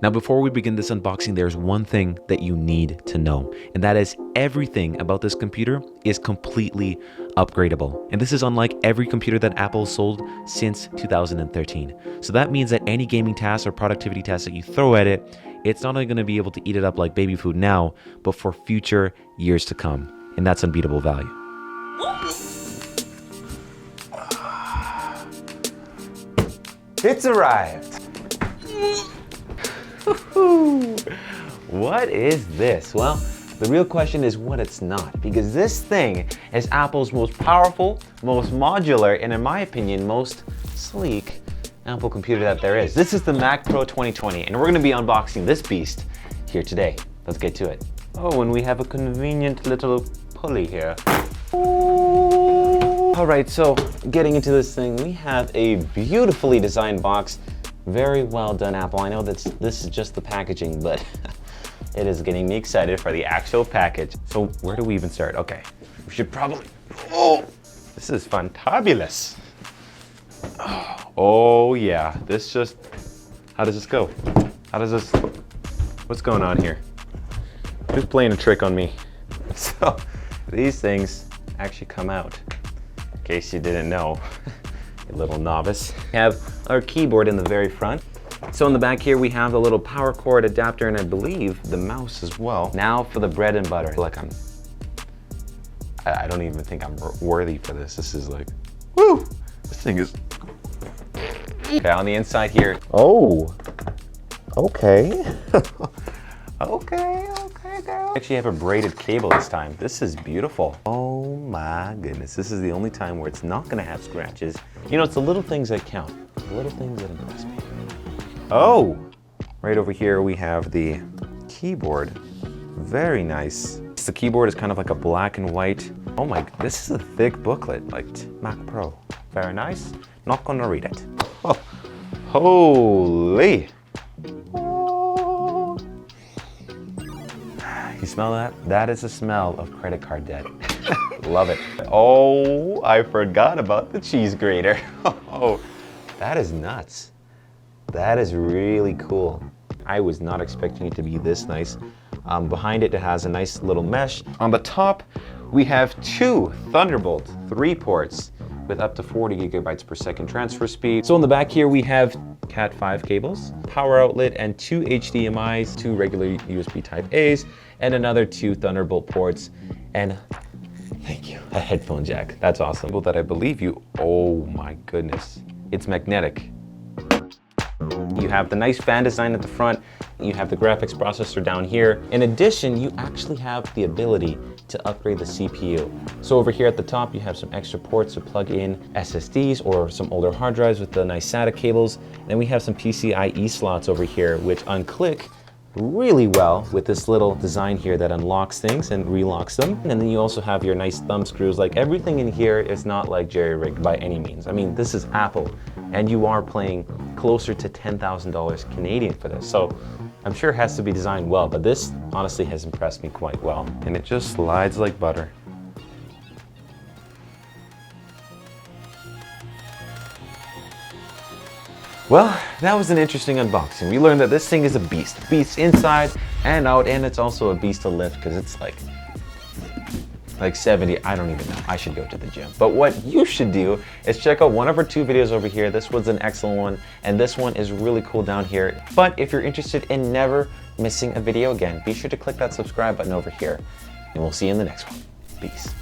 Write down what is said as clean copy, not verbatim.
Now, before we begin this unboxing, there's one thing that you need to know, and that is everything about this computer is completely upgradable. And this is unlike every computer that Apple sold since 2013. So that means that any gaming tasks or productivity tasks that you throw at it, it's not only going to be able to eat it up like baby food now, but for future years to come. And that's unbeatable value. It's arrived. What is this? Well, the real question is what it's not, because this thing is Apple's most powerful, most modular, and in my opinion, most sleek Apple computer that there is. This is the Mac Pro 2020, and we're gonna be unboxing this beast here today. Let's get to it. Oh, and we have a convenient little pulley here. All right, so getting into this thing, we have a beautifully designed box. Very well done, Apple. I know that this is just the packaging, but it is getting me excited for the actual package. So where do we even start? Okay, we should probably, oh, this is fantabulous. Oh yeah, this just, how does this go? How does this, what's going on here? Who's playing a trick on me? So these things actually come out, in case you didn't know. A little novice. We have our keyboard in the very front. So in the back here we have the little power cord adapter and I believe the mouse as well. Now for the bread and butter. Like I don't even think I'm worthy for this. This is like, woo! This thing is. Okay, on the inside here. Oh, okay. Okay, girl. I actually have a braided cable this time. This is beautiful. Oh my goodness. This is the only time where it's not gonna have scratches. You know, it's the little things that count. The little things that impress me. Oh, right over here we have the keyboard. Very nice. The keyboard is kind of like a black and white. Oh my, this is a thick booklet, like Mac Pro. Very nice. Not gonna read it. Oh, holy. You smell that? That is the smell of credit card debt. Love it. Oh, I forgot about the cheese grater. Oh, that is nuts. That is really cool. I was not expecting it to be this nice. Behind it, it has a nice little mesh. On the top, we have two Thunderbolt 3 ports with up to 40 gigabytes per second transfer speed. So in the back here, we have Cat 5 cables, power outlet, and two HDMIs, two regular USB Type A's, and another two Thunderbolt ports, and thank you, a headphone jack. That's awesome. Well, that I believe you, oh my goodness, it's magnetic. You have the nice fan design at the front. You have the graphics processor down here. In addition, you actually have the ability to upgrade the CPU. So over here at the top, you have some extra ports to plug in SSDs or some older hard drives with the nice SATA cables. Then we have some PCIe slots over here, which unclick really well with this little design here that unlocks things and relocks them. And then you also have your nice thumb screws. Like everything in here is not like jerry-rigged by any means. I mean, this is Apple and you are paying closer to $10,000 Canadian for this. So I'm sure it has to be designed well, but this honestly has impressed me quite well. And it just slides like butter. Well, that was an interesting unboxing. We learned that this thing is a beast. Beast inside and out, and it's also a beast to lift because it's like 70, I don't even know. I should go to the gym. But what you should do is check out one of our two videos over here. This one's an excellent one, and this one is really cool down here. But if you're interested in never missing a video again, be sure to click that subscribe button over here, and we'll see you in the next one. Peace.